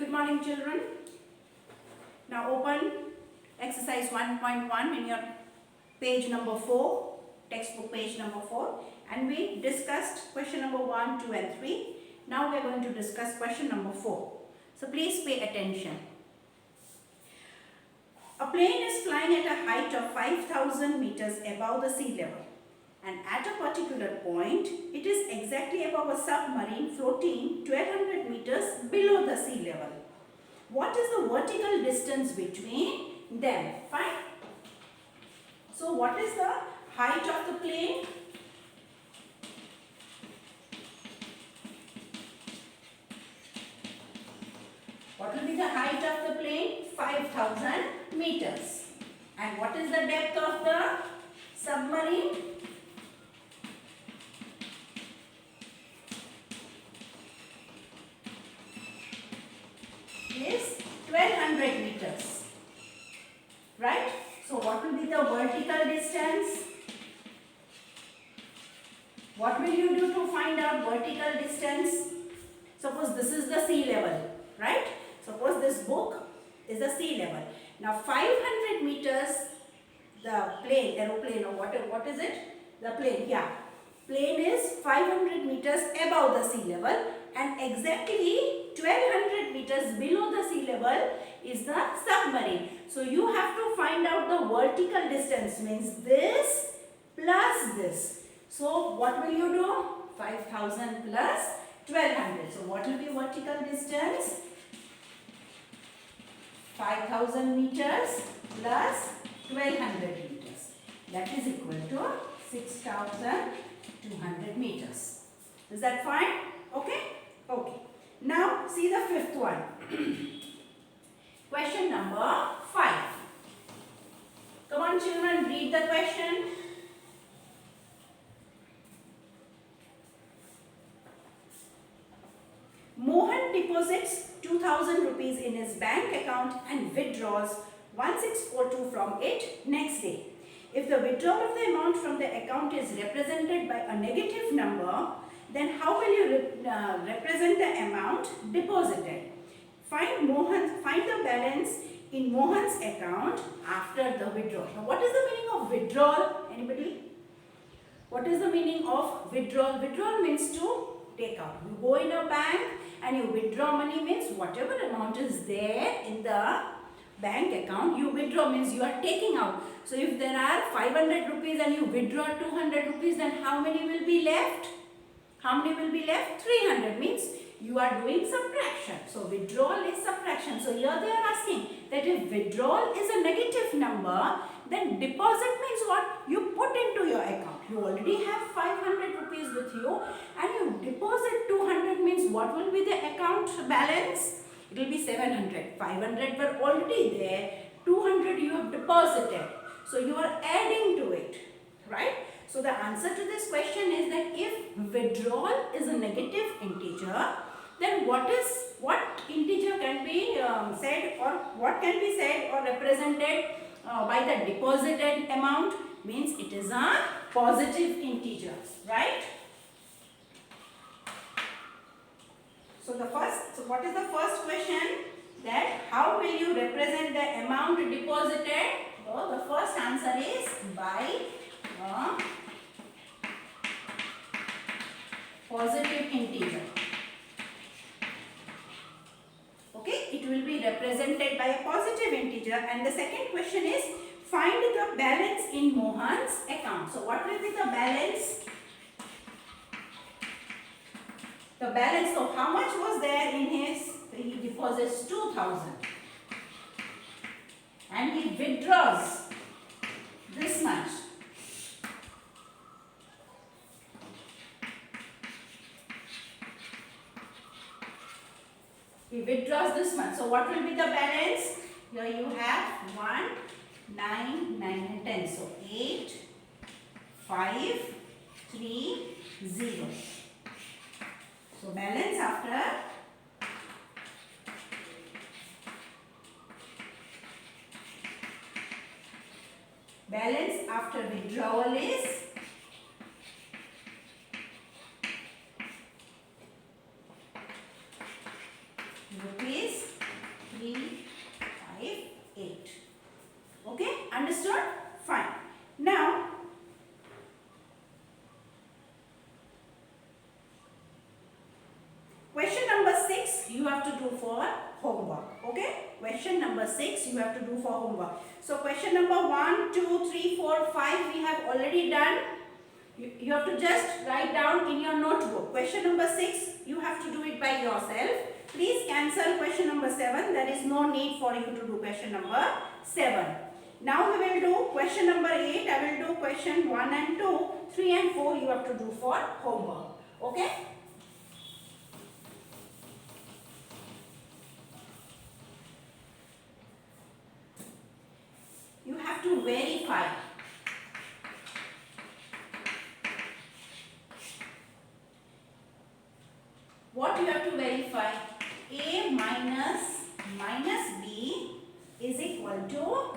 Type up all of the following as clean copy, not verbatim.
Good morning, children. Now open exercise 1.1 in your page number 4, textbook page number 4, and we discussed question number 1, 2 and 3. Now we are going to discuss question number 4. So please pay attention. A plane is flying at a height of 5,000 meters above the sea level, and at a particular point it is exactly above a submarine floating 1200 meters below the sea level. What is the vertical distance between them? Fine. So what is the height of the plane? What will be the height of the plane? 5,000 meters. And what is the depth of the submarine? Is 1200 meters. Right? So what will be the vertical distance? What will you do to find out vertical distance? Suppose this is the sea level, right? Suppose this book is the sea level. Now 500 meters, the plane, aeroplane or what is it? The plane, yeah. Plane is 500 meters above the sea level and exactly 1200 meters below the sea level is the submarine. So you have to find out the vertical distance, means this plus this. So what will you do? 5,000 plus 1200. So what will be vertical distance? 5,000 meters plus 1200 meters. That is equal to 6,200 meters. Is that fine? Okay? Okay. Now see the fifth one. Question number 5. Come on children, read the question. Mohan deposits 2,000 rupees in his bank account and withdraws 1642 from it next day. If the withdrawal of the amount from the account is represented by a negative number, then how will you represent the amount deposited? Find the balance in Mohan's account after the withdrawal. Now, what is the meaning of withdrawal? Anybody? What is the meaning of withdrawal? Withdrawal means to take out. You go in a bank and you withdraw money, means whatever amount is there in the bank account, you withdraw, means you are taking out. So if there are 500 rupees and you withdraw 200 rupees, then how many will be left? How many will be left? 300, means you are doing subtraction. So withdrawal is subtraction. So here they are asking that if withdrawal is a negative number, then deposit means what? You put into your account. You already have 500 rupees with you and you deposit 200, means what will be the account balance? It will be 700. 500 were already there. 200 you have deposited. So you are adding to it. Right? So the answer to this question is that if withdrawal is a negative integer, then what integer can be said, or what can be said or represented by the deposited amount? Means it is a positive integer, right? So what is the first question? That how will you represent the amount deposited? So the first answer is by positive integer. Okay, it will be represented by a positive integer. And the second question is, find the balance in Mohan's account. So what will be the balance? The balance, so how much was there in his, he deposits 2,000 and he withdraws this much. He withdraws this much. So what will be the balance? Here you have 1, 9, 9 and 10. So 8, 5, 3, 0. So balance after withdrawal is rupees 3, 5, 8. Okay, understood? Fine. Now, question number 6 you have to do for homework. Okay, question number 6 you have to do for homework. So question number 1, 2, 3, 4, 5 we have already done. You have to just write down in your notebook. Question number 6 you have to do it by yourself. Please cancel question number 7. There is no need for you to do question number 7. Now we will do question number 8. I will do question 1 and 2. 3 and 4 you have to do for homework. Okay. You have to verify. What you have to verify? A minus B is equal to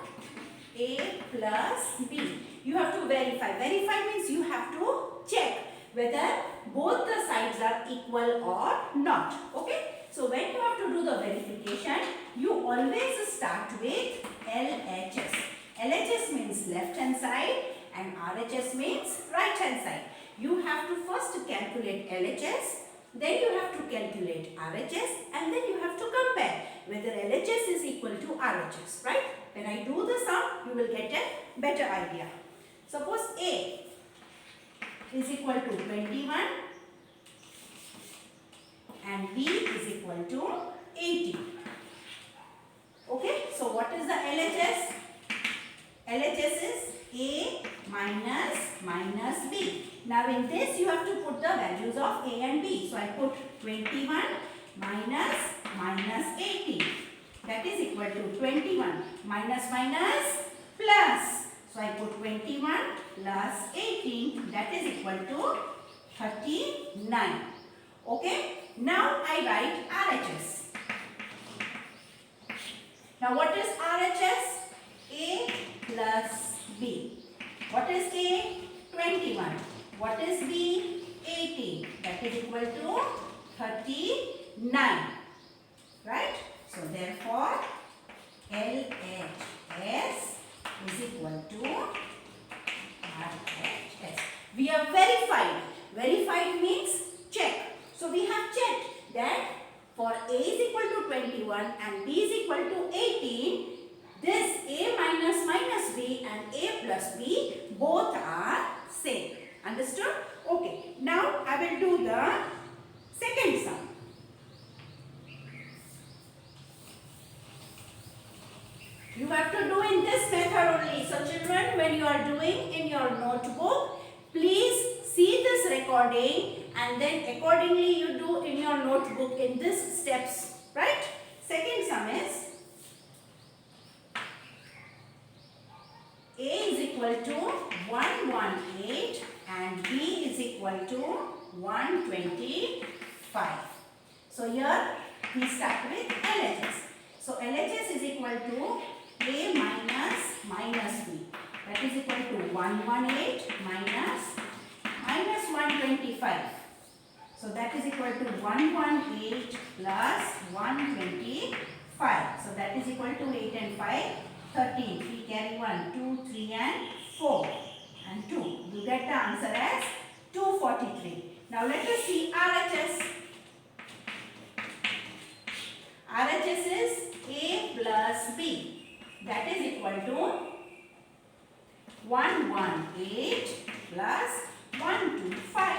A plus B. You have to verify. Verify means you have to check whether both the sides are equal or not. Okay. So when you have to do the verification, you always start with LHS. LHS means left hand side and RHS means right hand side. You have to first calculate LHS. Then you have to calculate RHS and then you have to compare whether LHS is equal to RHS, right? When I do the sum, you will get a better idea. Suppose A is equal to 21 and B is equal to 80. Okay, so what is the LHS? LHS is A minus B. Now in this you have to put the values of A and B. So I put 21 minus 80. That is equal to 21 minus plus. So I put 21 plus 18. That is equal to 39. Okay. Now I write RHS. Now what is RHS? A plus B. What is A? 21. What is B? 18. That is equal to 39. Right? So therefore, LHS is equal to RHS. We have verified. Verified means check. So we have checked that for A is equal to 21 and B is equal to 18, this A minus B and A plus B both are same. Understood? Okay. Now I will do the second sum. You have to do in this method only. So children, when you are doing in your notebook, please see this recording and then accordingly you do in your notebook in these steps. Right? Second sum is A is equal to 118 and B is equal to 125. So here we start with LHS. So LHS is equal to A minus B. That is equal to 118 minus 125. So that is equal to 118 plus 125. So that is equal to 8 and 5, 13. 3 carry 1, 2, 3 and 4 and 2. You get the answer as 243. Now let us see RHS. RHS is A plus B. That is equal to 118 plus 125.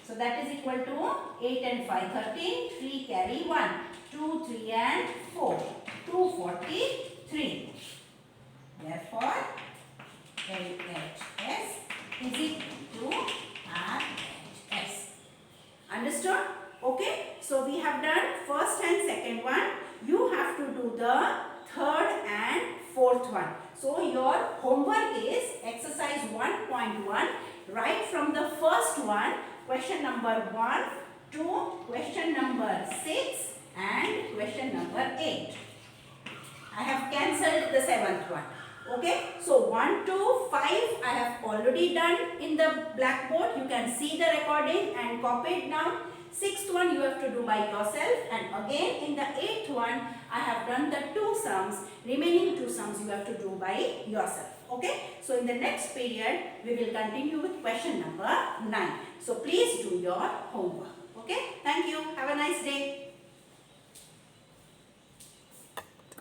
So that is equal to 8 and 5, 13. 3 carry 1, 2, 3 and 4. 243. Therefore, LHS is equal to RHS. Understood? Okay. So we have done first and second one. You have to do the third and fourth one. So your homework is exercise 1.1. Right from the first one, question number 1 to question number 6 and question number 8. I have cancelled the 7th one. Okay. So 1 to 5 I have already done in the blackboard. You can see the recording and copy it down. 6th one you have have to do by yourself, and again in the 8th one I have done the 2 sums. Remaining 2 sums you have to do by yourself. Okay. So in the next period we will continue with question number 9. So please do your homework. Okay. Thank you. Have a nice day.